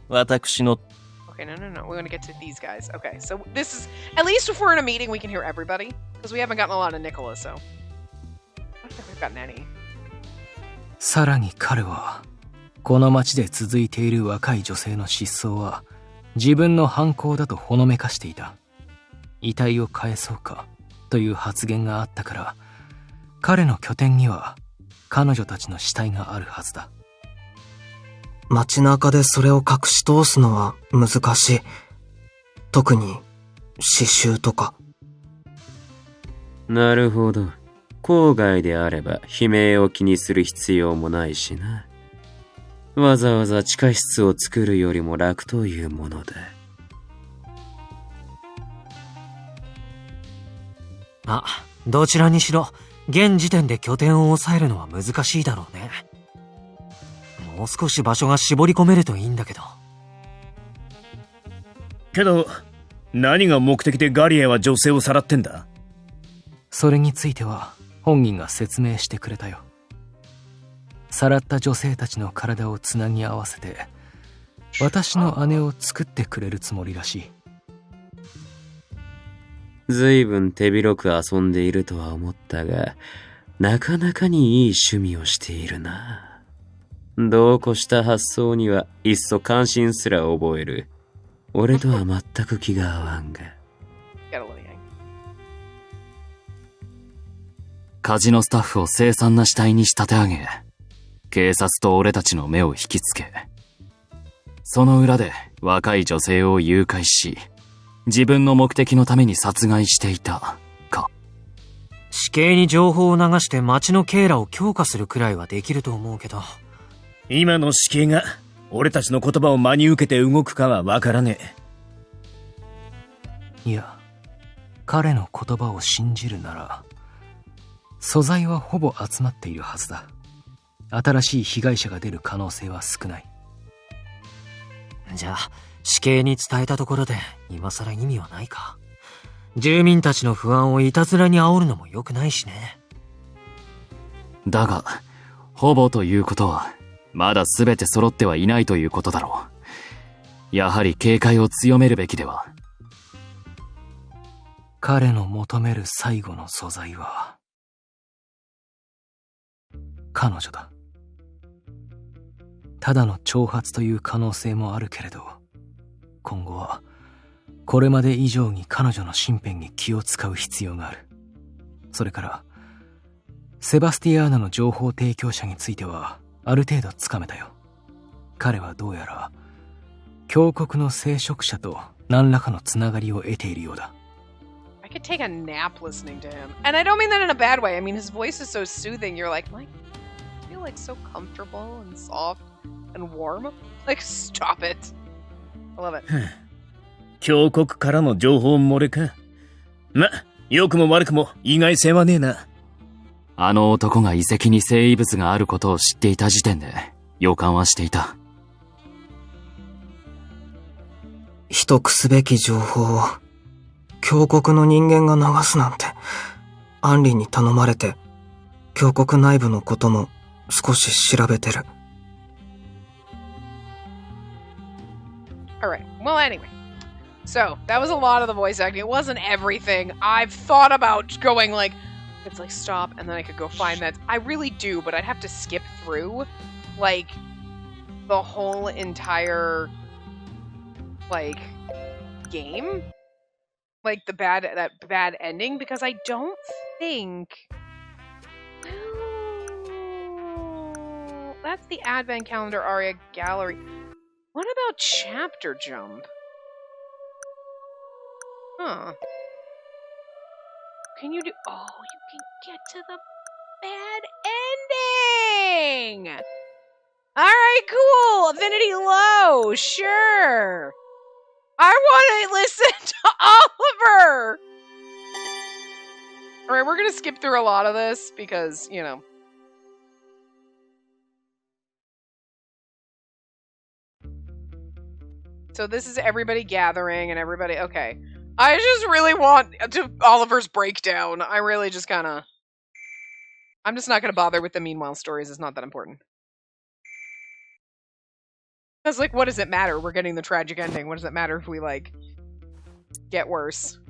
私の Okay, no. We're going to get to these guys. Okay, so this is... At least if we're in a meeting, we can hear everybody. Because we haven't gotten a lot of Nicola, so... I don't think we've gotten any. さらに彼は、この町で続いている若い女性の失踪は、自分の犯行だとほのめかしていた。遺体を返そうか、という発言があったから、彼の拠点には、彼女たちの死体があるはずだ。街中でそれを隠し通すのは難しい。特に、刺繍とか。なるほど。郊外であれば悲鳴を気にする必要もないしな。わざわざ地下室を作るよりも楽というものだ。まあ、どちらにしろ、現時点で拠点を抑えるのは難しいだろうね。もう少し場所が絞り込めるといいんだけど。けど、何が目的でガリエは女性をさらってんだ？それについては、本人が説明してくれたよ。さらった女性たちの体をつなぎ合わせて、私の姉を作ってくれるつもりらしい。ずいぶん手広く遊んでいるとは思ったが、なかなかにいい趣味をしているな。どうこした発想にはいっそ関心すら覚える。俺とは全く気が合わんが。カジノスタッフを凄惨な死体に仕立て上げ、警察と俺たちの目を引きつけ、その裏で若い女性を誘拐し、自分の目的のために殺害していた、か。死刑に情報を流して町の警らを強化するくらいはできると思うけど。今の死刑が俺たちの言葉を真に受けて動くかはわからねえ。いや、彼の言葉を信じるなら、素材はほぼ集まっているはずだ。新しい被害者が出る可能性は少ない。じゃあ、死刑に伝えたところで今更意味はないか。住民たちの不安をいたずらに煽るのも良くないしね。だが、ほぼということは、まだ全て揃ってはいないということだろう。やはり警戒を強めるべきでは。彼の求める最後の素材は、彼女だ。ただの挑発という可能性もあるけれど、今後はこれまで以上に彼女の身辺に気を使う必要がある。それからセバスティアーナの情報提供者についてはある程度つかめたよ。彼はどうやら峡谷の聖職者と何らかのつながりを得ているようだ。I could take a nap listening to him. And I don't mean that in a bad way. I mean, his voice is so soothing. You're like, I feel like so comfortable and soft and warm. Like, stop it. I love it. 峡谷からの情報漏れか。ま、良くも悪くも意外性はねえな。あの男が遺跡に生異物があることを知っていた時点で予感はしていた。秘匿すべき情報を峡谷の人間が流すなんて、アンリに頼まれて峡谷内部のことも少し調べてる。Alright, well anyway. So, that was a lot of the voice acting. It wasn't everything. I've thought about going like, it's like stop and then I could go find that. I really do, but I'd have to skip through like the whole entire like game. Like that bad ending, because I don't think that's the Advent Calendar Aria Gallery. What about Chapter Jump? Huh. Can you do... Oh, you can get to the bad ending! Alright, cool! Affinity low, sure! I want to listen to Oliver! Alright, we're gonna skip through a lot of this, because, you know... So this is everybody gathering and everybody... Okay. I just really want to Oliver's breakdown. I really just kind of... I'm just not going to bother with the meanwhile stories. It's not that important. I was like, what does it matter? We're getting the tragic ending. What does it matter if we, like, get worse?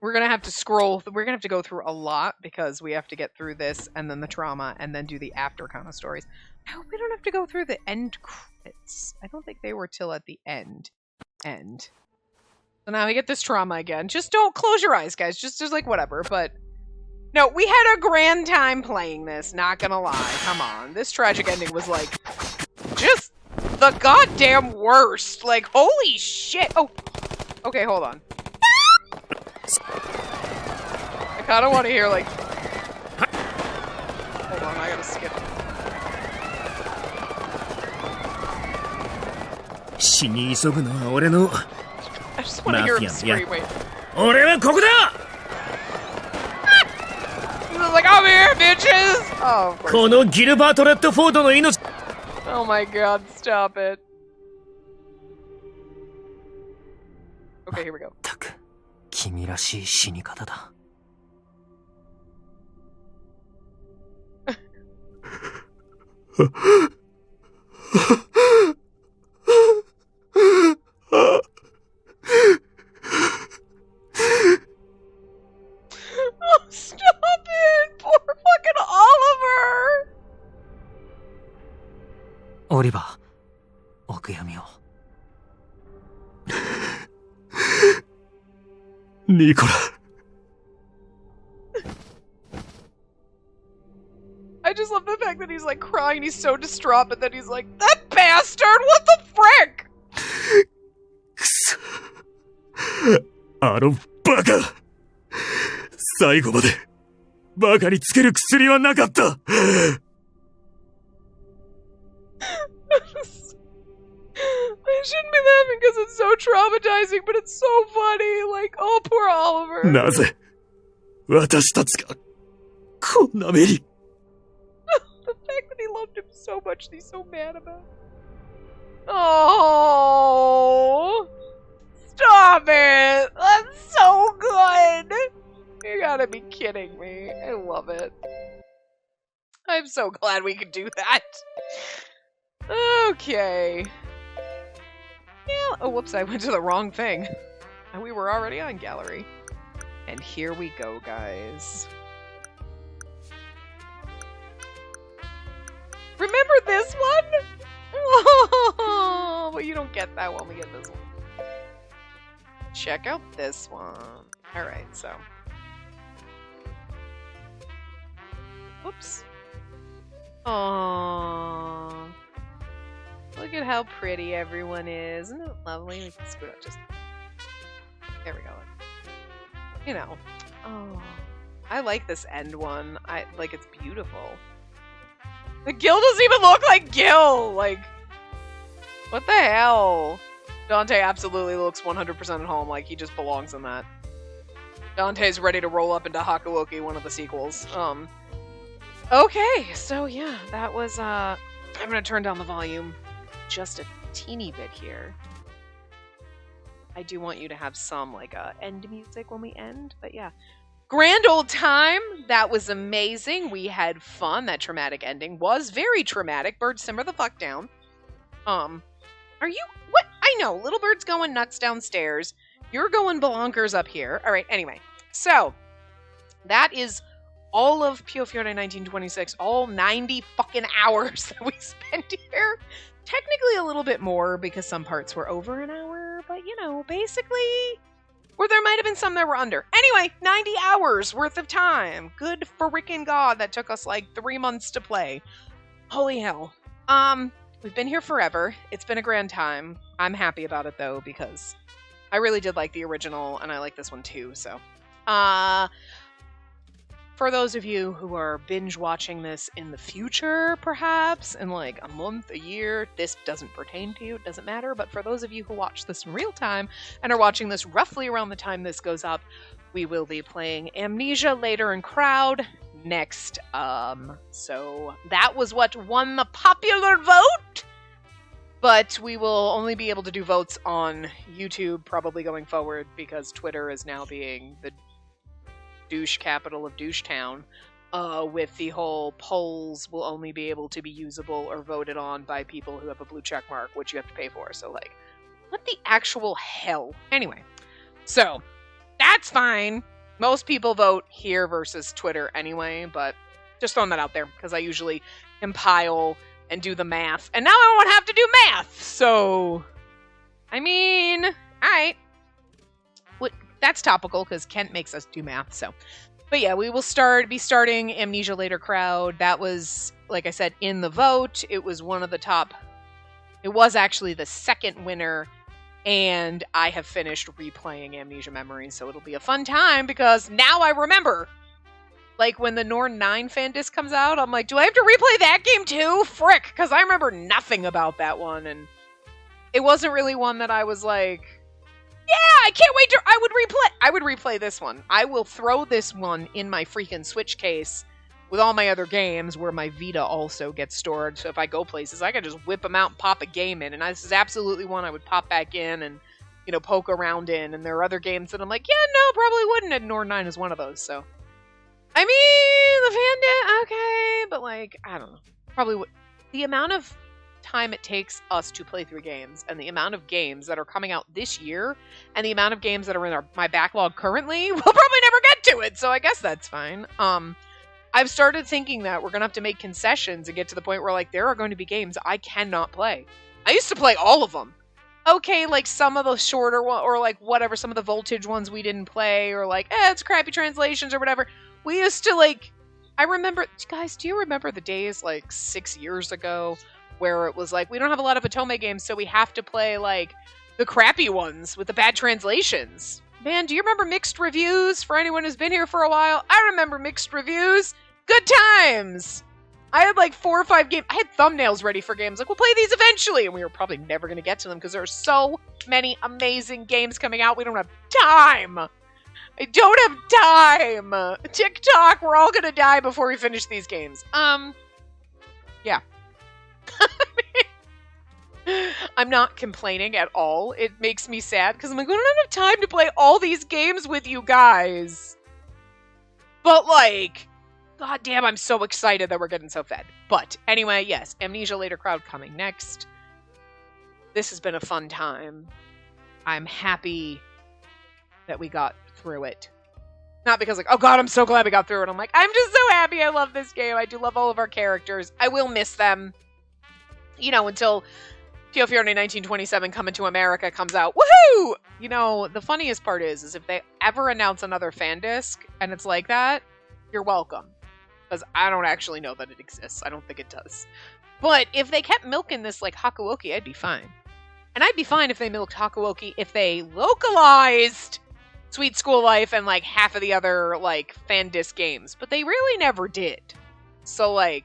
We're going to have to scroll... We're going to have to go through a lot because we have to get through this and then the trauma and then do the after kind of stories. I hope we don't have to go through the end credits. I don't think they were till at the end. So now we get this trauma again. Just don't close your eyes, guys. Just like whatever. But No, we had a grand time playing this, not gonna lie. Come on. This tragic ending was like, just the goddamn worst. Like, holy shit. Oh, okay, hold on. I kinda wanna hear, like... Hold on, I gotta skip. 死に急ぐのは俺の I just wanna hear him scream, wait. 俺はここだ He was like, I'm here, bitches! Oh, of course. このギルバート・レッドフォードの命 Oh my god, stop it. Okay, here we go. 君らしい死に方だ。Oh, stop it! Poor fucking Oliver! オリバー、お悔やみを。ニコラ。I just love the fact that he's like crying, he's so distraught, but then he's like, that bastard! What the frick? くそ。あのバカ。最後までバカにつける薬はなかった。I shouldn't be laughing because it's so traumatizing, but it's so funny. Like, oh, poor Oliver. なぜ私たちがこんな目に。 The fact that he loved him so much that he's so mad about it. Oh, stop it. That's so good. You gotta be kidding me. I love it. I'm so glad we could do that. Okay. Yeah. Oh, whoops, I went to the wrong thing. And we were already on gallery. And here we go, guys. Remember this one? Oh, but you don't get that one. We get this one. Check out this one. Alright, so. Whoops. Aww. Look at how pretty everyone is. Isn't it lovely? We can scoot up just... There we go. You know. Oh. I like this end one. Like, it's beautiful. The Gil doesn't even look like Gil! Like, what the hell? Dante absolutely looks 100% at home, like he just belongs in that. Dante's ready to roll up into Hakuoki, one of the sequels. Okay, so yeah, that was, I'm gonna turn down the volume just a teeny bit here. I do want you to have some, like, end music when we end, but yeah. Grand old time. That was amazing. We had fun. That traumatic ending was very traumatic. Bird, simmer the fuck down. Are you... What? I know. Little Bird's going nuts downstairs. You're going bonkers up here. All right, anyway. So, that is all of Piofiore 1926. All 90 fucking hours that we spent here. Technically a little bit more because some parts were over an hour. But, you know, basically... Or there might have been some that were under. Anyway, 90 hours worth of time. Good frickin' God, that took us like 3 months to play. Holy hell. We've been here forever. It's been a grand time. I'm happy about it though, because I really did like the original, and I like this one too, so. For those of you who are binge watching this in the future, perhaps, in like a month, a year, this doesn't pertain to you, it doesn't matter, but for those of you who watch this in real time and are watching this roughly around the time this goes up, we will be playing Amnesia later in Crowd next. So that was what won the popular vote, but we will only be able to do votes on YouTube probably going forward because Twitter is now being the douche capital of douche town, with the whole polls will only be able to be usable or voted on by people who have a blue check mark, which you have to pay for. So, like, what the actual hell? Anyway, so that's fine. Most people vote here versus Twitter anyway, but just throwing that out there because I usually compile and do the math, and now I won't have to do math. So, I mean, all right. That's topical because Kent makes us do math, so. But yeah, we will be starting Amnesia Later Crowd. That was, like I said, in the vote. It was one of the top. It was actually the second winner, and I have finished replaying Amnesia Memories, so it'll be a fun time because now I remember. Like when the Norn 9 fan disc comes out, I'm like, do I have to replay that game too? Frick, because I remember nothing about that one, and it wasn't really one that I was like, yeah, I can't wait to. I would replay this one. I will throw this one in my freaking Switch case with all my other games where my Vita also gets stored. So if I go places, I can just whip them out and pop a game in. And this is absolutely one I would pop back in and, poke around in. And there are other games that I'm like, yeah, no, probably wouldn't. And Norn 9 is one of those. So, I mean, the fan did okay, but I don't know. Probably would. The amount of time it takes us to play through games and the amount of games that are coming out this year and the amount of games that are in my backlog currently, we'll probably never get to it, so I guess that's fine. I've started thinking that we're gonna have to make concessions and get to the point where there are going to be games I cannot play. I used to play all of them. Okay, some of the shorter one or whatever, some of the Voltage ones we didn't play, or it's crappy translations or whatever. We used to I remember, guys, do you remember the days 6 years ago where it was we don't have a lot of Otome games, so we have to play the crappy ones with the bad translations. Man, do you remember mixed reviews? For anyone who's been here for a while, I remember mixed reviews. Good times! I had 4 or 5 games. I had thumbnails ready for games. We'll play these eventually, and we were probably never going to get to them because there are so many amazing games coming out. We don't have time. I don't have time. TikTok, we're all going to die before we finish these games. Yeah. I'm not complaining at all. It makes me sad because I'm we don't have time to play all these games with you guys. But god damn, I'm so excited that we're getting so fed. But anyway, yes, Amnesia Later Crowd coming next. This has been a fun time. I'm happy that we got through it. Not because oh god, I'm so glad we got through it. I'm just so happy. I love this game. I do love all of our characters. I will miss them. Until Piofiore 1927 Coming to America comes out. Woohoo! The funniest part is if they ever announce another fan disc and it's like that, you're welcome. Because I don't actually know that it exists. I don't think it does. But if they kept milking this Hakuoki, I'd be fine. And I'd be fine if they milked Hakuoki if they localized Sweet School Life and half of the other fan disc games. But they really never did. So they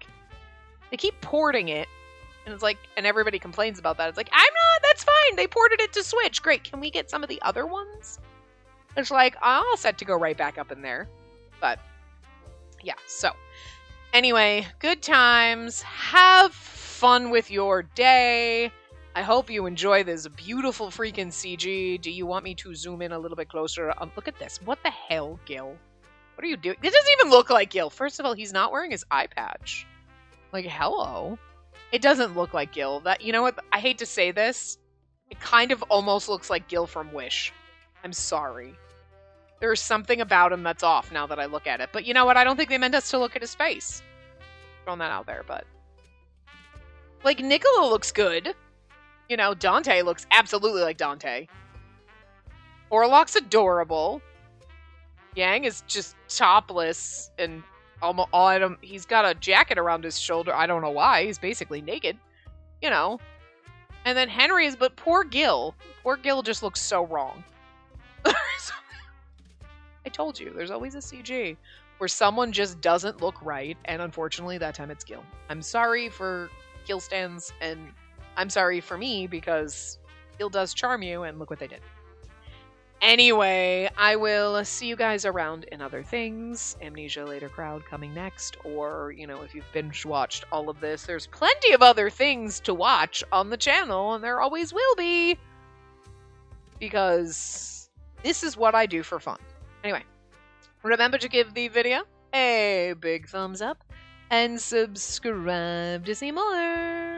keep porting it. And it's and everybody complains about that. It's I'm not, that's fine. They ported it to Switch. Great. Can we get some of the other ones? It's all set to go right back up in there. But, yeah. So, anyway, good times. Have fun with your day. I hope you enjoy this beautiful freaking CG. Do you want me to zoom in a little bit closer? Look at this. What the hell, Gil? What are you doing? This doesn't even look like Gil. First of all, he's not wearing his eye patch. Hello? It doesn't look like Gil. You know what? I hate to say this. It kind of almost looks like Gil from Wish. I'm sorry. There's something about him that's off now that I look at it. But you know what? I don't think they meant us to look at his face. Throwing that out there, but... Nicola looks good. Dante looks absolutely like Dante. Orlok's adorable. Yang is just topless and... he's got a jacket around his shoulder. I don't know why. He's basically naked. And then Henry is, but poor Gil. Poor Gil just looks so wrong. I told you, there's always a CG where someone just doesn't look right, and unfortunately that time it's Gil. I'm sorry for Gil stands, and I'm sorry for me because Gil does charm you, and look what they did. Anyway, I will see you guys around in other things. Amnesia Later Crowd coming next. Or, if you've binge-watched all of this, there's plenty of other things to watch on the channel, and there always will be. Because this is what I do for fun. Anyway, remember to give the video a big thumbs up, and subscribe to see more.